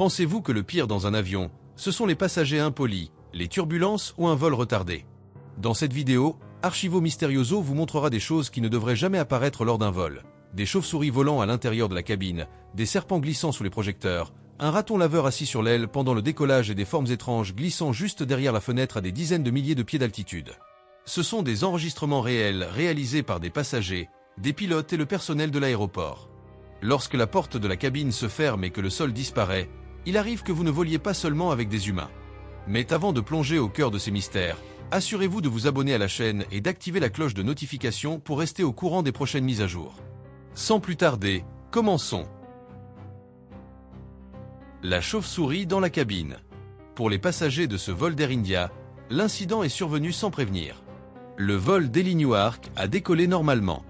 Pensez-vous que le pire dans un avion, ce sont les passagers impolis, les turbulences ou un vol retardé? Dans cette vidéo, Archivo Misterioso vous montrera des choses qui ne devraient jamais apparaître lors d'un vol. Des chauves-souris volant à l'intérieur de la cabine, des serpents glissant sous les projecteurs, un raton laveur assis sur l'aile pendant le décollage et des formes étranges glissant juste derrière la fenêtre à des dizaines de milliers de pieds d'altitude. Ce sont des enregistrements réels réalisés par des passagers, des pilotes et le personnel de l'aéroport. Lorsque la porte de la cabine se ferme et que le sol disparaît, il arrive que vous ne voliez pas seulement avec des humains. Mais avant de plonger au cœur de ces mystères, assurez-vous de vous abonner à la chaîne et d'activer la cloche de notification pour rester au courant des prochaines mises à jour. Sans plus tarder, commençons. La chauve-souris dans la cabine. Pour les passagers de ce vol d'Air India, l'incident est survenu sans prévenir. Le vol Delhi Newark a décollé normalement.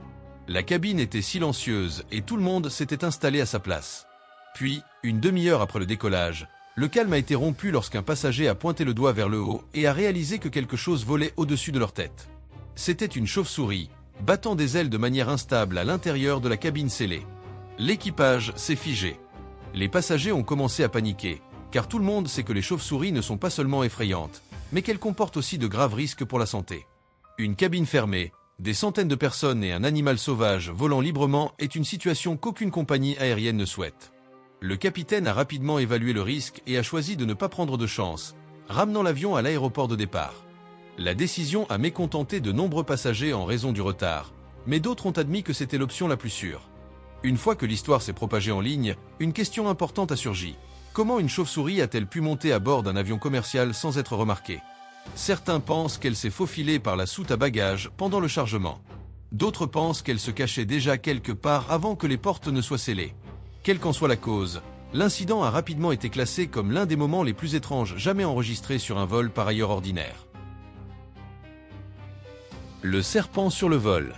La cabine était silencieuse et tout le monde s'était installé à sa place. Puis, une demi-heure après le décollage, le calme a été rompu lorsqu'un passager a pointé le doigt vers le haut et a réalisé que quelque chose volait au-dessus de leur tête. C'était une chauve-souris, battant des ailes de manière instable à l'intérieur de la cabine scellée. L'équipage s'est figé. Les passagers ont commencé à paniquer, car tout le monde sait que les chauves-souris ne sont pas seulement effrayantes, mais qu'elles comportent aussi de graves risques pour la santé. Une cabine fermée, des centaines de personnes et un animal sauvage volant librement est une situation qu'aucune compagnie aérienne ne souhaite. Le capitaine a rapidement évalué le risque et a choisi de ne pas prendre de chance, ramenant l'avion à l'aéroport de départ. La décision a mécontenté de nombreux passagers en raison du retard, mais d'autres ont admis que c'était l'option la plus sûre. Une fois que l'histoire s'est propagée en ligne, une question importante a surgi. Comment une chauve-souris a-t-elle pu monter à bord d'un avion commercial sans être remarquée? Certains pensent qu'elle s'est faufilée par la soute à bagages pendant le chargement. D'autres pensent qu'elle se cachait déjà quelque part avant que les portes ne soient scellées. Quelle qu'en soit la cause, l'incident a rapidement été classé comme l'un des moments les plus étranges jamais enregistrés sur un vol par ailleurs ordinaire. Le serpent sur le vol.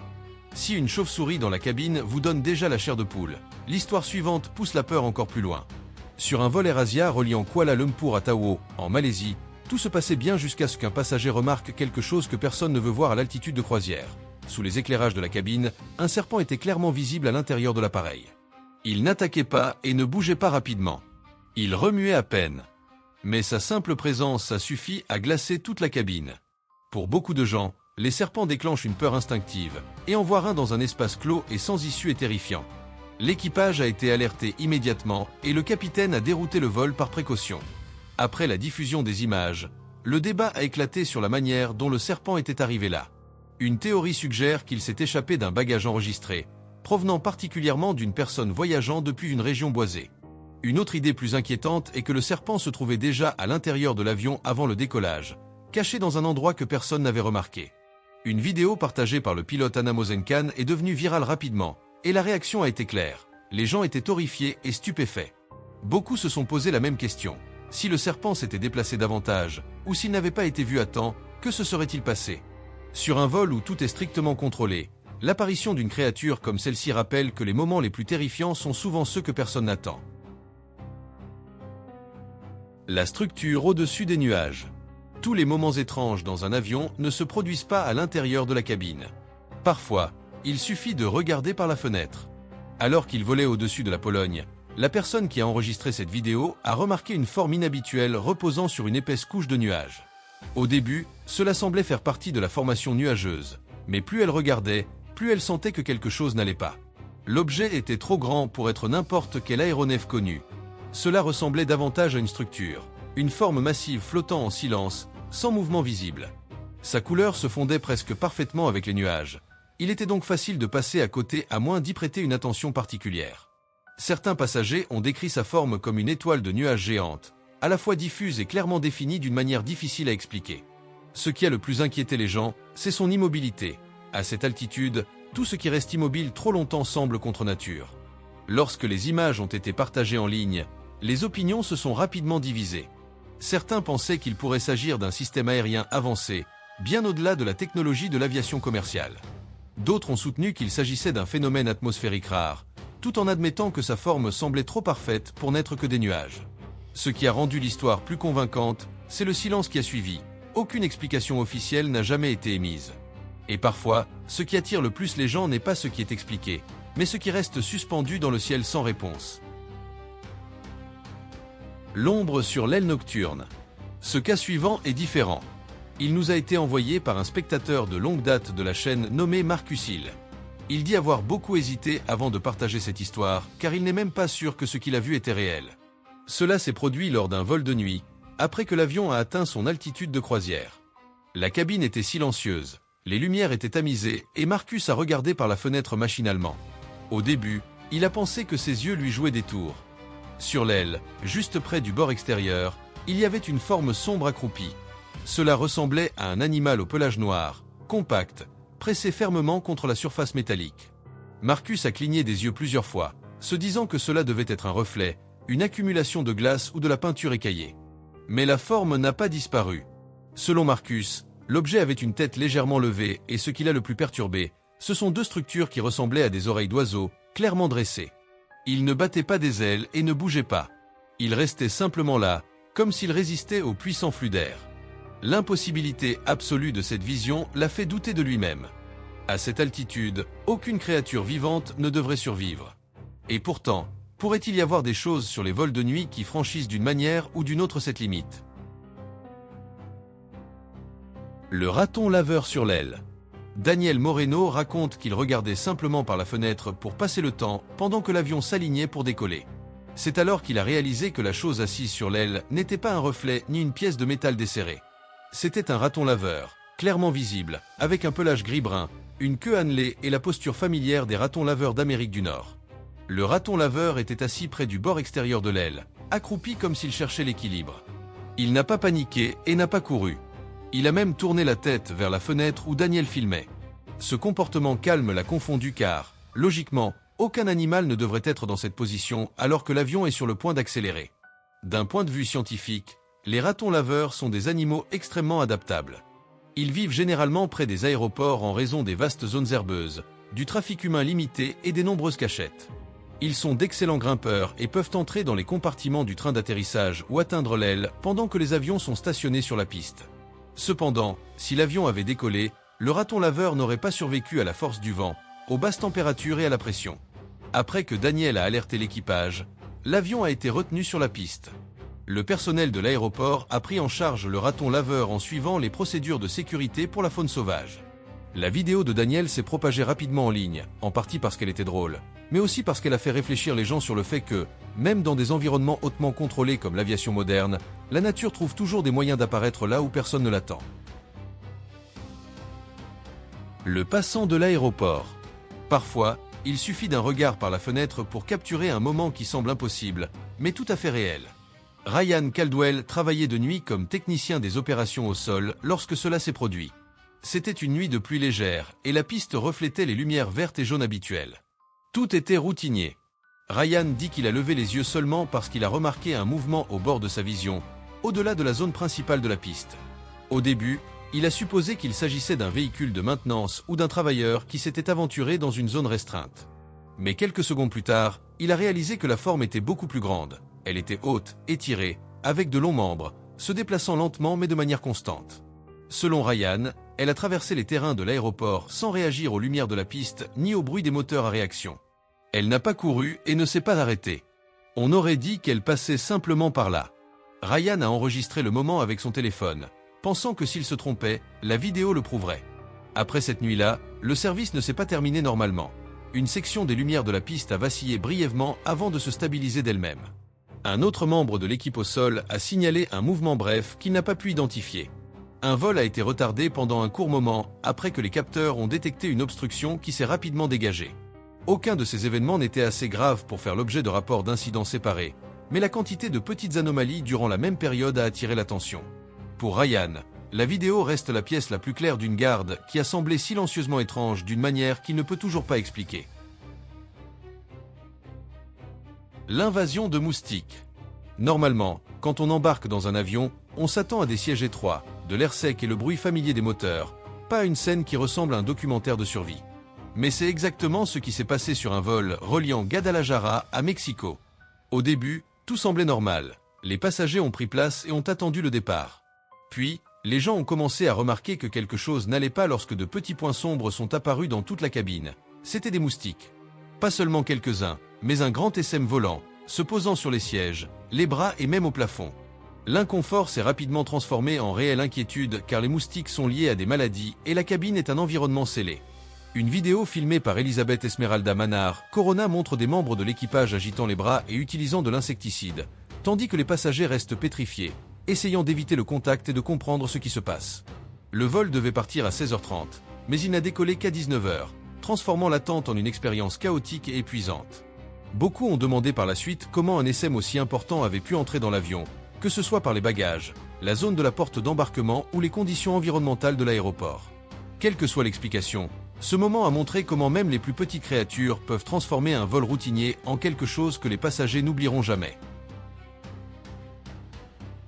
Si une chauve-souris dans la cabine vous donne déjà la chair de poule, l'histoire suivante pousse la peur encore plus loin. Sur un vol AirAsia reliant Kuala Lumpur à Tawau, en Malaisie, tout se passait bien jusqu'à ce qu'un passager remarque quelque chose que personne ne veut voir à l'altitude de croisière. Sous les éclairages de la cabine, un serpent était clairement visible à l'intérieur de l'appareil. Il n'attaquait pas et ne bougeait pas rapidement. Il remuait à peine. Mais sa simple présence a suffi à glacer toute la cabine. Pour beaucoup de gens, les serpents déclenchent une peur instinctive, et en voir un dans un espace clos et sans issue est terrifiant. L'équipage a été alerté immédiatement et le capitaine a dérouté le vol par précaution. Après la diffusion des images, le débat a éclaté sur la manière dont le serpent était arrivé là. Une théorie suggère qu'il s'est échappé d'un bagage enregistré, provenant particulièrement d'une personne voyageant depuis une région boisée. Une autre idée plus inquiétante est que le serpent se trouvait déjà à l'intérieur de l'avion avant le décollage, caché dans un endroit que personne n'avait remarqué. Une vidéo partagée par le pilote Anna Mosenkan est devenue virale rapidement, et la réaction a été claire. Les gens étaient horrifiés et stupéfaits. Beaucoup se sont posé la même question. Si le serpent s'était déplacé davantage, ou s'il n'avait pas été vu à temps, que se serait-il passé? Sur un vol où tout est strictement contrôlé, l'apparition d'une créature comme celle-ci rappelle que les moments les plus terrifiants sont souvent ceux que personne n'attend. La structure au-dessus des nuages. Tous les moments étranges dans un avion ne se produisent pas à l'intérieur de la cabine. Parfois, il suffit de regarder par la fenêtre. Alors qu'il volait au-dessus de la Pologne, la personne qui a enregistré cette vidéo a remarqué une forme inhabituelle reposant sur une épaisse couche de nuages. Au début, cela semblait faire partie de la formation nuageuse, mais plus elle regardait, plus elle sentait que quelque chose n'allait pas. L'objet était trop grand pour être n'importe quel aéronef connu. Cela ressemblait davantage à une structure, une forme massive flottant en silence, sans mouvement visible. Sa couleur se fondait presque parfaitement avec les nuages. Il était donc facile de passer à côté à moins d'y prêter une attention particulière. Certains passagers ont décrit sa forme comme une étoile de nuages géante, à la fois diffuse et clairement définie d'une manière difficile à expliquer. Ce qui a le plus inquiété les gens, c'est son immobilité. À cette altitude, tout ce qui reste immobile trop longtemps semble contre nature. Lorsque les images ont été partagées en ligne, les opinions se sont rapidement divisées. Certains pensaient qu'il pourrait s'agir d'un système aérien avancé, bien au-delà de la technologie de l'aviation commerciale. D'autres ont soutenu qu'il s'agissait d'un phénomène atmosphérique rare, tout en admettant que sa forme semblait trop parfaite pour n'être que des nuages. Ce qui a rendu l'histoire plus convaincante, c'est le silence qui a suivi. Aucune explication officielle n'a jamais été émise. Et parfois, ce qui attire le plus les gens n'est pas ce qui est expliqué, mais ce qui reste suspendu dans le ciel sans réponse. L'ombre sur l'aile nocturne. Ce cas suivant est différent. Il nous a été envoyé par un spectateur de longue date de la chaîne nommé Marcus Hill. Il dit avoir beaucoup hésité avant de partager cette histoire, car il n'est même pas sûr que ce qu'il a vu était réel. Cela s'est produit lors d'un vol de nuit, après que l'avion a atteint son altitude de croisière. La cabine était silencieuse, les lumières étaient tamisées et Marcus a regardé par la fenêtre machinalement. Au début, il a pensé que ses yeux lui jouaient des tours. Sur l'aile, juste près du bord extérieur, il y avait une forme sombre accroupie. Cela ressemblait à un animal au pelage noir, compact, pressé fermement contre la surface métallique. Marcus a cligné des yeux plusieurs fois, se disant que cela devait être un reflet, une accumulation de glace ou de la peinture écaillée. Mais la forme n'a pas disparu. Selon Marcus, l'objet avait une tête légèrement levée et ce qui l'a le plus perturbé, ce sont deux structures qui ressemblaient à des oreilles d'oiseau, clairement dressées. Il ne battait pas des ailes et ne bougeait pas. Il restait simplement là, comme s'il résistait au puissant flux d'air. L'impossibilité absolue de cette vision l'a fait douter de lui-même. À cette altitude, aucune créature vivante ne devrait survivre. Et pourtant, pourrait-il y avoir des choses sur les vols de nuit qui franchissent d'une manière ou d'une autre cette limite? Le raton laveur sur l'aile. Daniel Moreno raconte qu'il regardait simplement par la fenêtre pour passer le temps pendant que l'avion s'alignait pour décoller. C'est alors qu'il a réalisé que la chose assise sur l'aile n'était pas un reflet ni une pièce de métal desserrée. C'était un raton laveur, clairement visible, avec un pelage gris-brun, une queue annelée et la posture familière des ratons laveurs d'Amérique du Nord. Le raton laveur était assis près du bord extérieur de l'aile, accroupi comme s'il cherchait l'équilibre. Il n'a pas paniqué et n'a pas couru. Il a même tourné la tête vers la fenêtre où Daniel filmait. Ce comportement calme l'a confondu car, logiquement, aucun animal ne devrait être dans cette position alors que l'avion est sur le point d'accélérer. D'un point de vue scientifique, les ratons laveurs sont des animaux extrêmement adaptables. Ils vivent généralement près des aéroports en raison des vastes zones herbeuses, du trafic humain limité et des nombreuses cachettes. Ils sont d'excellents grimpeurs et peuvent entrer dans les compartiments du train d'atterrissage ou atteindre l'aile pendant que les avions sont stationnés sur la piste. Cependant, si l'avion avait décollé, le raton laveur n'aurait pas survécu à la force du vent, aux basses températures et à la pression. Après que Daniel a alerté l'équipage, l'avion a été retenu sur la piste. Le personnel de l'aéroport a pris en charge le raton laveur en suivant les procédures de sécurité pour la faune sauvage. La vidéo de Daniel s'est propagée rapidement en ligne, en partie parce qu'elle était drôle, mais aussi parce qu'elle a fait réfléchir les gens sur le fait que, même dans des environnements hautement contrôlés comme l'aviation moderne, la nature trouve toujours des moyens d'apparaître là où personne ne l'attend. Le passant de l'aéroport. Parfois, il suffit d'un regard par la fenêtre pour capturer un moment qui semble impossible, mais tout à fait réel. Ryan Caldwell travaillait de nuit comme technicien des opérations au sol lorsque cela s'est produit. C'était une nuit de pluie légère et la piste reflétait les lumières vertes et jaunes habituelles. Tout était routinier. Ryan dit qu'il a levé les yeux seulement parce qu'il a remarqué un mouvement au bord de sa vision, au-delà de la zone principale de la piste. Au début, il a supposé qu'il s'agissait d'un véhicule de maintenance ou d'un travailleur qui s'était aventuré dans une zone restreinte. Mais quelques secondes plus tard, il a réalisé que la forme était beaucoup plus grande. Elle était haute, étirée, avec de longs membres, se déplaçant lentement mais de manière constante. Selon Ryan, elle a traversé les terrains de l'aéroport sans réagir aux lumières de la piste ni au bruit des moteurs à réaction. Elle n'a pas couru et ne s'est pas arrêtée. On aurait dit qu'elle passait simplement par là. Ryan a enregistré le moment avec son téléphone, pensant que s'il se trompait, la vidéo le prouverait. Après cette nuit-là, le service ne s'est pas terminé normalement. Une section des lumières de la piste a vacillé brièvement avant de se stabiliser d'elle-même. Un autre membre de l'équipe au sol a signalé un mouvement bref qu'il n'a pas pu identifier. Un vol a été retardé pendant un court moment après que les capteurs ont détecté une obstruction qui s'est rapidement dégagée. Aucun de ces événements n'était assez grave pour faire l'objet de rapports d'incidents séparés, mais la quantité de petites anomalies durant la même période a attiré l'attention. Pour Ryan, la vidéo reste la pièce la plus claire d'une garde qui a semblé silencieusement étrange d'une manière qu'il ne peut toujours pas expliquer. L'invasion de moustiques. Normalement, quand on embarque dans un avion, on s'attend à des sièges étroits, de l'air sec et le bruit familier des moteurs, pas à une scène qui ressemble à un documentaire de survie. Mais c'est exactement ce qui s'est passé sur un vol reliant Guadalajara à Mexico. Au début, tout semblait normal. Les passagers ont pris place et ont attendu le départ. Puis, les gens ont commencé à remarquer que quelque chose n'allait pas lorsque de petits points sombres sont apparus dans toute la cabine. C'étaient des moustiques. Pas seulement quelques-uns, mais un grand SM volant, se posant sur les sièges, les bras et même au plafond. L'inconfort s'est rapidement transformé en réelle inquiétude car les moustiques sont liés à des maladies et la cabine est un environnement scellé. Une vidéo filmée par Elisabeth Esmeralda Manar, Corona montre des membres de l'équipage agitant les bras et utilisant de l'insecticide, tandis que les passagers restent pétrifiés, essayant d'éviter le contact et de comprendre ce qui se passe. Le vol devait partir à 16h30, mais il n'a décollé qu'à 19h, transformant l'attente en une expérience chaotique et épuisante. Beaucoup ont demandé par la suite comment un SM aussi important avait pu entrer dans l'avion, que ce soit par les bagages, la zone de la porte d'embarquement ou les conditions environnementales de l'aéroport. Quelle que soit l'explication, ce moment a montré comment même les plus petites créatures peuvent transformer un vol routinier en quelque chose que les passagers n'oublieront jamais.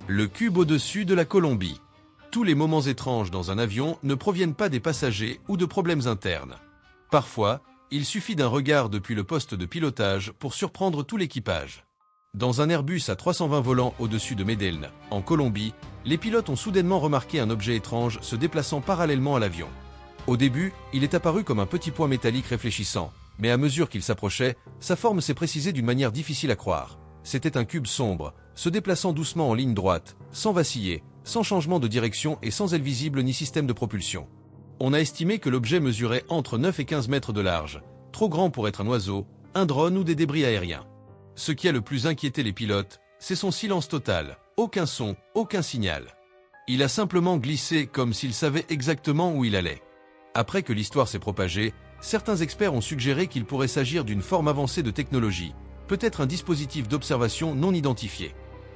Le cube au-dessus de la Colombie. Tous les moments étranges dans un avion ne proviennent pas des passagers ou de problèmes internes. Parfois, il suffit d'un regard depuis le poste de pilotage pour surprendre tout l'équipage. Dans un Airbus à 320 volants au-dessus de Medellín, en Colombie, les pilotes ont soudainement remarqué un objet étrange se déplaçant parallèlement à l'avion. Au début, il est apparu comme un petit point métallique réfléchissant, mais à mesure qu'il s'approchait, sa forme s'est précisée d'une manière difficile à croire. C'était un cube sombre, se déplaçant doucement en ligne droite, sans vaciller, sans changement de direction et sans aile visible ni système de propulsion. On a estimé que l'objet mesurait entre 9 et 15 mètres de large, trop grand pour être un oiseau, un drone ou des débris aériens. Ce qui a le plus inquiété les pilotes, c'est son silence total, aucun son, aucun signal. Il a simplement glissé comme s'il savait exactement où il allait. Après que l'histoire s'est propagée, certains experts ont suggéré qu'il pourrait s'agir d'une forme avancée de technologie, peut-être un dispositif d'observation non identifié.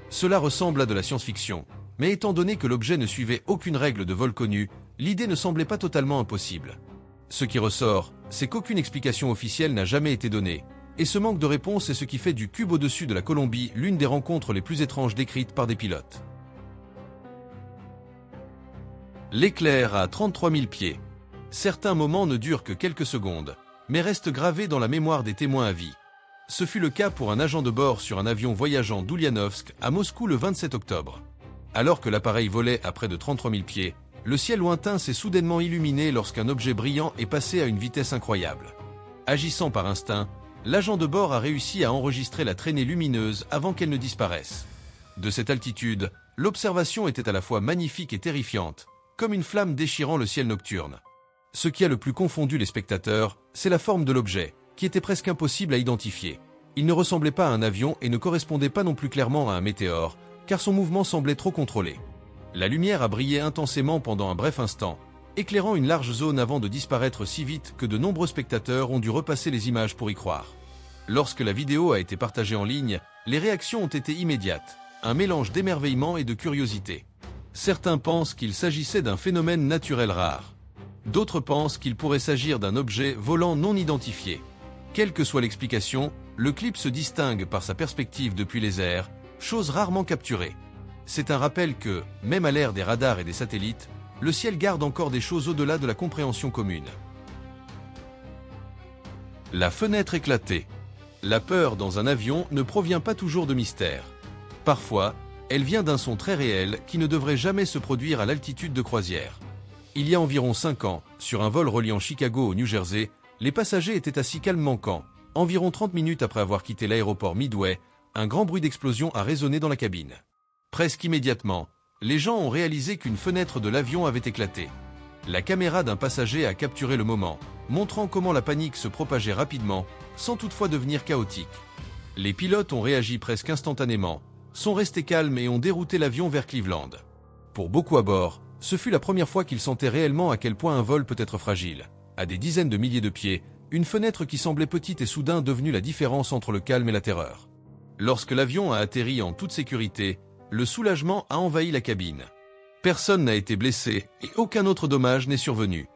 Cela ressemble à de la science-fiction, mais étant donné que l'objet ne suivait aucune règle de vol connue, l'idée ne semblait pas totalement impossible. Ce qui ressort, c'est qu'aucune explication officielle n'a jamais été donnée, et ce manque de réponse est ce qui fait du cube au-dessus de la Colombie l'une des rencontres les plus étranges décrites par des pilotes. L'éclair à 33 000 pieds. Certains moments ne durent que quelques secondes, mais restent gravés dans la mémoire des témoins à vie. Ce fut le cas pour un agent de bord sur un avion voyageant d'Ulianovsk à Moscou le 27 octobre. Alors que l'appareil volait à près de 33 000 pieds, le ciel lointain s'est soudainement illuminé lorsqu'un objet brillant est passé à une vitesse incroyable. Agissant par instinct, l'agent de bord a réussi à enregistrer la traînée lumineuse avant qu'elle ne disparaisse. De cette altitude, l'observation était à la fois magnifique et terrifiante, comme une flamme déchirant le ciel nocturne. Ce qui a le plus confondu les spectateurs, c'est la forme de l'objet, qui était presque impossible à identifier. Il ne ressemblait pas à un avion et ne correspondait pas non plus clairement à un météore, car son mouvement semblait trop contrôlé. La lumière a brillé intensément pendant un bref instant, éclairant une large zone avant de disparaître si vite que de nombreux spectateurs ont dû repasser les images pour y croire. Lorsque la vidéo a été partagée en ligne, les réactions ont été immédiates, un mélange d'émerveillement et de curiosité. Certains pensent qu'il s'agissait d'un phénomène naturel rare. D'autres pensent qu'il pourrait s'agir d'un objet volant non identifié. Quelle que soit l'explication, le clip se distingue par sa perspective depuis les airs, chose rarement capturée. C'est un rappel que, même à l'ère des radars et des satellites, le ciel garde encore des choses au-delà de la compréhension commune. La fenêtre éclatée. La peur dans un avion ne provient pas toujours de mystère. Parfois, elle vient d'un son très réel qui ne devrait jamais se produire à l'altitude de croisière. Il y a environ 5 ans, sur un vol reliant Chicago au New Jersey, les passagers étaient assis calmement quand, environ 30 minutes après avoir quitté l'aéroport Midway, un grand bruit d'explosion a résonné dans la cabine. Presque immédiatement, les gens ont réalisé qu'une fenêtre de l'avion avait éclaté. La caméra d'un passager a capturé le moment, montrant comment la panique se propageait rapidement, sans toutefois devenir chaotique. Les pilotes ont réagi presque instantanément, sont restés calmes et ont dérouté l'avion vers Cleveland. Pour beaucoup à bord, ce fut la première fois qu'ils sentaient réellement à quel point un vol peut être fragile. À des dizaines de milliers de pieds, une fenêtre qui semblait petite est soudain devenue la différence entre le calme et la terreur. Lorsque l'avion a atterri en toute sécurité, le soulagement a envahi la cabine. Personne n'a été blessé et aucun autre dommage n'est survenu.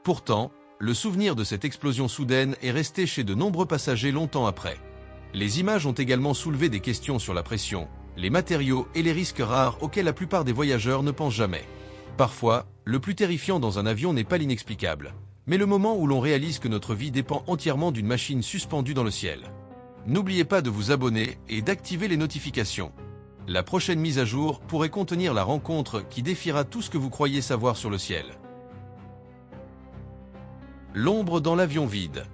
Pourtant, le souvenir de cette explosion soudaine est resté chez de nombreux passagers longtemps après. Les images ont également soulevé des questions sur la pression, les matériaux et les risques rares auxquels la plupart des voyageurs ne pensent jamais. Parfois, le plus terrifiant dans un avion n'est pas l'inexplicable, mais le moment où l'on réalise que notre vie dépend entièrement d'une machine suspendue dans le ciel. N'oubliez pas de vous abonner et d'activer les notifications. La prochaine mise à jour pourrait contenir la rencontre qui défiera tout ce que vous croyez savoir sur le ciel. L'ombre dans l'avion vide.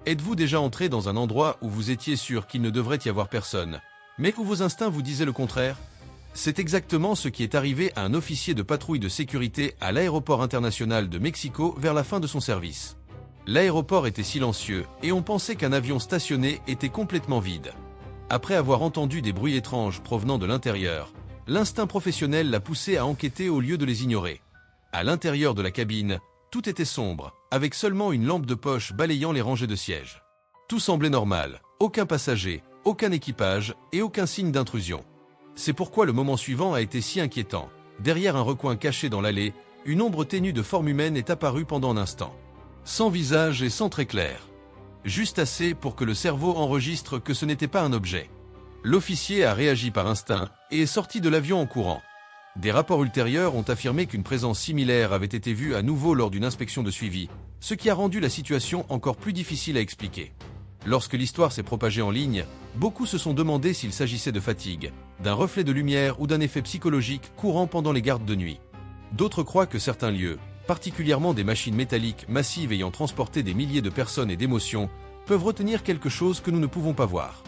Êtes-vous déjà entré dans un endroit où vous étiez sûr qu'il ne devrait y avoir personne, mais où vos instincts vous disaient le contraire? C'est exactement ce qui est arrivé à un officier de patrouille de sécurité à l'aéroport international de Mexico vers la fin de son service. L'aéroport était silencieux et on pensait qu'un avion stationné était complètement vide. Après avoir entendu des bruits étranges provenant de l'intérieur, l'instinct professionnel l'a poussé à enquêter au lieu de les ignorer. À l'intérieur de la cabine, tout était sombre, avec seulement une lampe de poche balayant les rangées de sièges. Tout semblait normal, aucun passager, aucun équipage et aucun signe d'intrusion. C'est pourquoi le moment suivant a été si inquiétant. Derrière un recoin caché dans l'allée, une ombre ténue de forme humaine est apparue pendant un instant. Sans visage et sans trait clair. Juste assez pour que le cerveau enregistre que ce n'était pas un objet. L'officier a réagi par instinct et est sorti de l'avion en courant. Des rapports ultérieurs ont affirmé qu'une présence similaire avait été vue à nouveau lors d'une inspection de suivi, ce qui a rendu la situation encore plus difficile à expliquer. Lorsque l'histoire s'est propagée en ligne, beaucoup se sont demandé s'il s'agissait de fatigue, d'un reflet de lumière ou d'un effet psychologique courant pendant les gardes de nuit. D'autres croient que certains lieux, particulièrement des machines métalliques massives ayant transporté des milliers de personnes et d'émotions, peuvent retenir quelque chose que nous ne pouvons pas voir.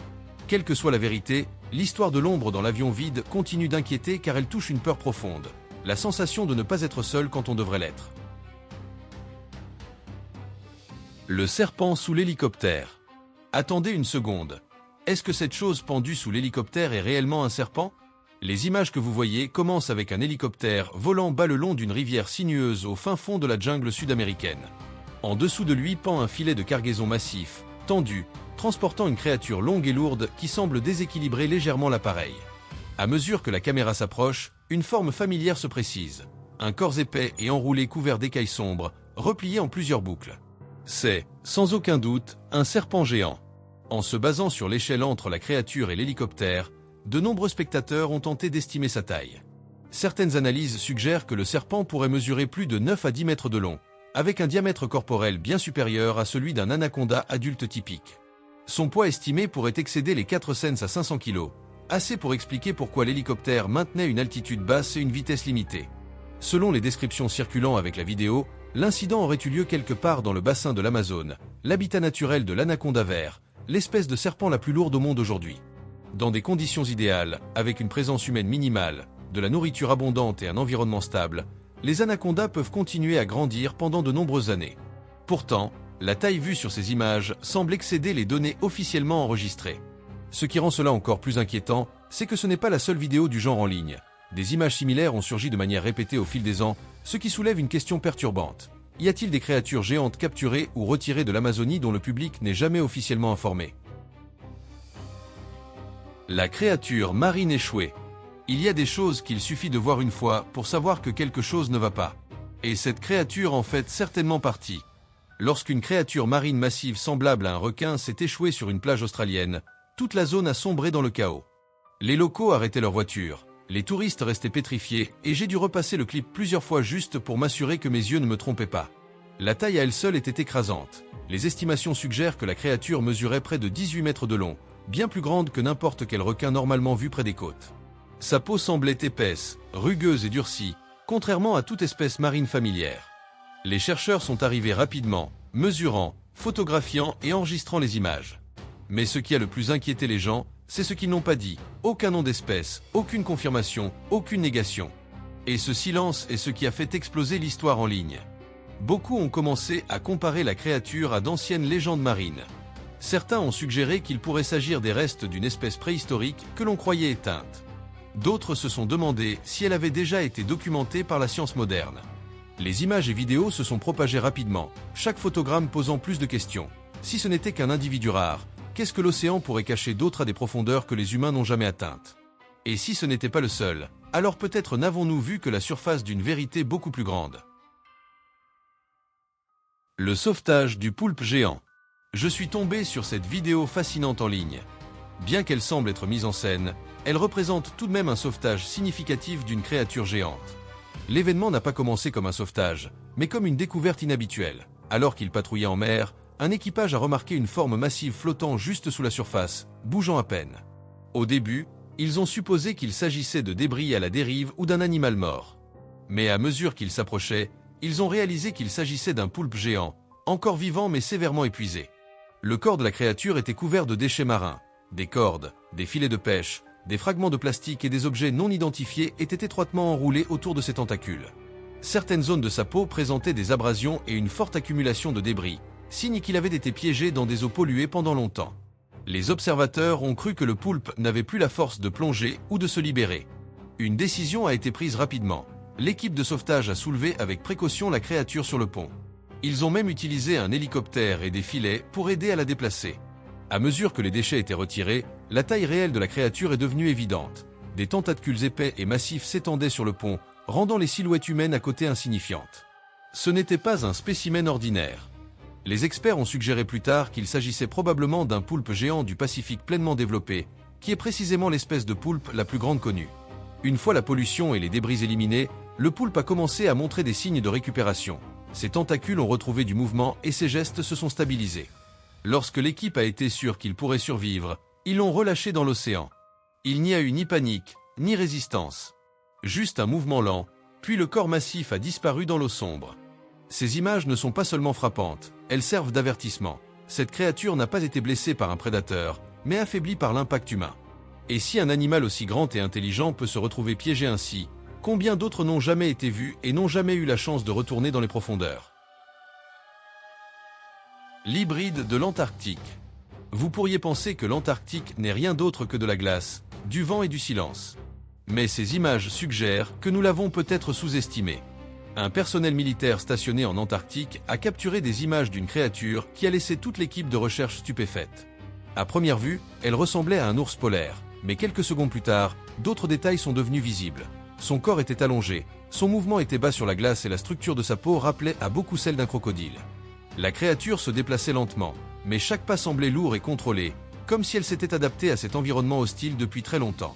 Quelle que soit la vérité, l'histoire de l'ombre dans l'avion vide continue d'inquiéter car elle touche une peur profonde, la sensation de ne pas être seul quand on devrait l'être. Le serpent sous l'hélicoptère. Attendez une seconde. Est-ce que cette chose pendue sous l'hélicoptère est réellement un serpent? Les images que vous voyez commencent avec un hélicoptère volant bas le long d'une rivière sinueuse au fin fond de la jungle sud-américaine. En dessous de lui pend un filet de cargaison massif, tendu, transportant une créature longue et lourde qui semble déséquilibrer légèrement l'appareil. À mesure que la caméra s'approche, une forme familière se précise. Un corps épais et enroulé couvert d'écailles sombres, replié en plusieurs boucles. C'est, sans aucun doute, un serpent géant. En se basant sur l'échelle entre la créature et l'hélicoptère, de nombreux spectateurs ont tenté d'estimer sa taille. Certaines analyses suggèrent que le serpent pourrait mesurer plus de 9 à 10 mètres de long, avec un diamètre corporel bien supérieur à celui d'un anaconda adulte typique. Son poids estimé pourrait excéder les 4 cents à 500 kg, assez pour expliquer pourquoi l'hélicoptère maintenait une altitude basse et une vitesse limitée. Selon les descriptions circulant avec la vidéo, l'incident aurait eu lieu quelque part dans le bassin de l'Amazone, l'habitat naturel de l'anaconda vert, l'espèce de serpent la plus lourde au monde aujourd'hui. Dans des conditions idéales, avec une présence humaine minimale, de la nourriture abondante et un environnement stable, les anacondas peuvent continuer à grandir pendant de nombreuses années. Pourtant, la taille vue sur ces images semble excéder les données officiellement enregistrées. Ce qui rend cela encore plus inquiétant, c'est que ce n'est pas la seule vidéo du genre en ligne. Des images similaires ont surgi de manière répétée au fil des ans, ce qui soulève une question perturbante. Y a-t-il des créatures géantes capturées ou retirées de l'Amazonie dont le public n'est jamais officiellement informé? La créature marine échouée. Il y a des choses qu'il suffit de voir une fois pour savoir que quelque chose ne va pas. Et cette créature en fait certainement partie. Lorsqu'une créature marine massive semblable à un requin s'est échouée sur une plage australienne, toute la zone a sombré dans le chaos. Les locaux arrêtaient leur voiture. Les touristes restaient pétrifiés et j'ai dû repasser le clip plusieurs fois juste pour m'assurer que mes yeux ne me trompaient pas. La taille à elle seule était écrasante. Les estimations suggèrent que la créature mesurait près de 18 mètres de long, bien plus grande que n'importe quel requin normalement vu près des côtes. Sa peau semblait épaisse, rugueuse et durcie, contrairement à toute espèce marine familière. Les chercheurs sont arrivés rapidement, mesurant, photographiant et enregistrant les images. Mais ce qui a le plus inquiété les gens, c'est ce qu'ils n'ont pas dit. Aucun nom d'espèce, aucune confirmation, aucune négation. Et ce silence est ce qui a fait exploser l'histoire en ligne. Beaucoup ont commencé à comparer la créature à d'anciennes légendes marines. Certains ont suggéré qu'il pourrait s'agir des restes d'une espèce préhistorique que l'on croyait éteinte. D'autres se sont demandé si elle avait déjà été documentée par la science moderne. Les images et vidéos se sont propagées rapidement, chaque photogramme posant plus de questions. Si ce n'était qu'un individu rare, qu'est-ce que l'océan pourrait cacher d'autre à des profondeurs que les humains n'ont jamais atteintes? Et si ce n'était pas le seul, alors peut-être n'avons-nous vu que la surface d'une vérité beaucoup plus grande. Le sauvetage du poulpe géant. Je suis tombé sur cette vidéo fascinante en ligne. Bien qu'elle semble être mise en scène, elle représente tout de même un sauvetage significatif d'une créature géante. L'événement n'a pas commencé comme un sauvetage, mais comme une découverte inhabituelle. Alors qu'il patrouillait en mer, un équipage a remarqué une forme massive flottant juste sous la surface, bougeant à peine. Au début, ils ont supposé qu'il s'agissait de débris à la dérive ou d'un animal mort. Mais à mesure qu'ils s'approchaient, ils ont réalisé qu'il s'agissait d'un poulpe géant, encore vivant mais sévèrement épuisé. Le corps de la créature était couvert de déchets marins. Des cordes, des filets de pêche, des fragments de plastique et des objets non identifiés étaient étroitement enroulés autour de ses tentacules. Certaines zones de sa peau présentaient des abrasions et une forte accumulation de débris, signe qu'il avait été piégé dans des eaux polluées pendant longtemps. Les observateurs ont cru que le poulpe n'avait plus la force de plonger ou de se libérer. Une décision a été prise rapidement. L'équipe de sauvetage a soulevé avec précaution la créature sur le pont. Ils ont même utilisé un hélicoptère et des filets pour aider à la déplacer. À mesure que les déchets étaient retirés, la taille réelle de la créature est devenue évidente. Des tentacules épais et massifs s'étendaient sur le pont, rendant les silhouettes humaines à côté insignifiantes. Ce n'était pas un spécimen ordinaire. Les experts ont suggéré plus tard qu'il s'agissait probablement d'un poulpe géant du Pacifique pleinement développé, qui est précisément l'espèce de poulpe la plus grande connue. Une fois la pollution et les débris éliminés, le poulpe a commencé à montrer des signes de récupération. Ses tentacules ont retrouvé du mouvement et ses gestes se sont stabilisés. Lorsque l'équipe a été sûre qu'il pourrait survivre, ils l'ont relâché dans l'océan. Il n'y a eu ni panique, ni résistance. Juste un mouvement lent, puis le corps massif a disparu dans l'eau sombre. Ces images ne sont pas seulement frappantes, elles servent d'avertissement. Cette créature n'a pas été blessée par un prédateur, mais affaiblie par l'impact humain. Et si un animal aussi grand et intelligent peut se retrouver piégé ainsi, combien d'autres n'ont jamais été vus et n'ont jamais eu la chance de retourner dans les profondeurs? L'hybride de l'Antarctique. Vous pourriez penser que l'Antarctique n'est rien d'autre que de la glace, du vent et du silence. Mais ces images suggèrent que nous l'avons peut-être sous-estimé. Un personnel militaire stationné en Antarctique a capturé des images d'une créature qui a laissé toute l'équipe de recherche stupéfaite. À première vue, elle ressemblait à un ours polaire, mais quelques secondes plus tard, d'autres détails sont devenus visibles. Son corps était allongé, son mouvement était bas sur la glace et la structure de sa peau rappelait à beaucoup celle d'un crocodile. La créature se déplaçait lentement, mais chaque pas semblait lourd et contrôlé, comme si elle s'était adaptée à cet environnement hostile depuis très longtemps.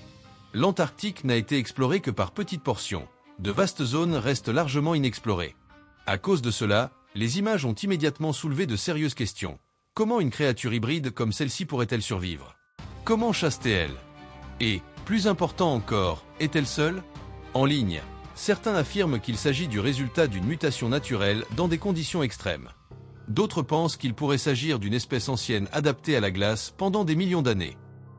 L'Antarctique n'a été exploré que par petites portions. De vastes zones restent largement inexplorées. À cause de cela, les images ont immédiatement soulevé de sérieuses questions. Comment une créature hybride comme celle-ci pourrait-elle survivre? Comment chasse-t-elle? Et, plus important encore, est-elle seule? En ligne, certains affirment qu'il s'agit du résultat d'une mutation naturelle dans des conditions extrêmes. D'autres pensent qu'il pourrait s'agir d'une espèce ancienne adaptée à la glace pendant des millions d'années.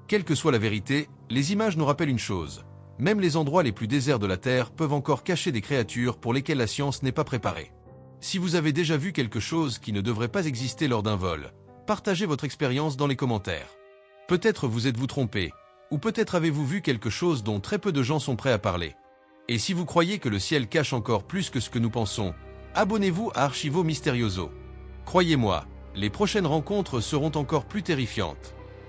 Quelle que soit la vérité, les images nous rappellent une chose. Même les endroits les plus déserts de la Terre peuvent encore cacher des créatures pour lesquelles la science n'est pas préparée. Si vous avez déjà vu quelque chose qui ne devrait pas exister lors d'un vol, partagez votre expérience dans les commentaires. Peut-être vous êtes-vous trompé, ou peut-être avez-vous vu quelque chose dont très peu de gens sont prêts à parler. Et si vous croyez que le ciel cache encore plus que ce que nous pensons, abonnez-vous à Archivo Misterioso. Croyez-moi, les prochaines rencontres seront encore plus terrifiantes.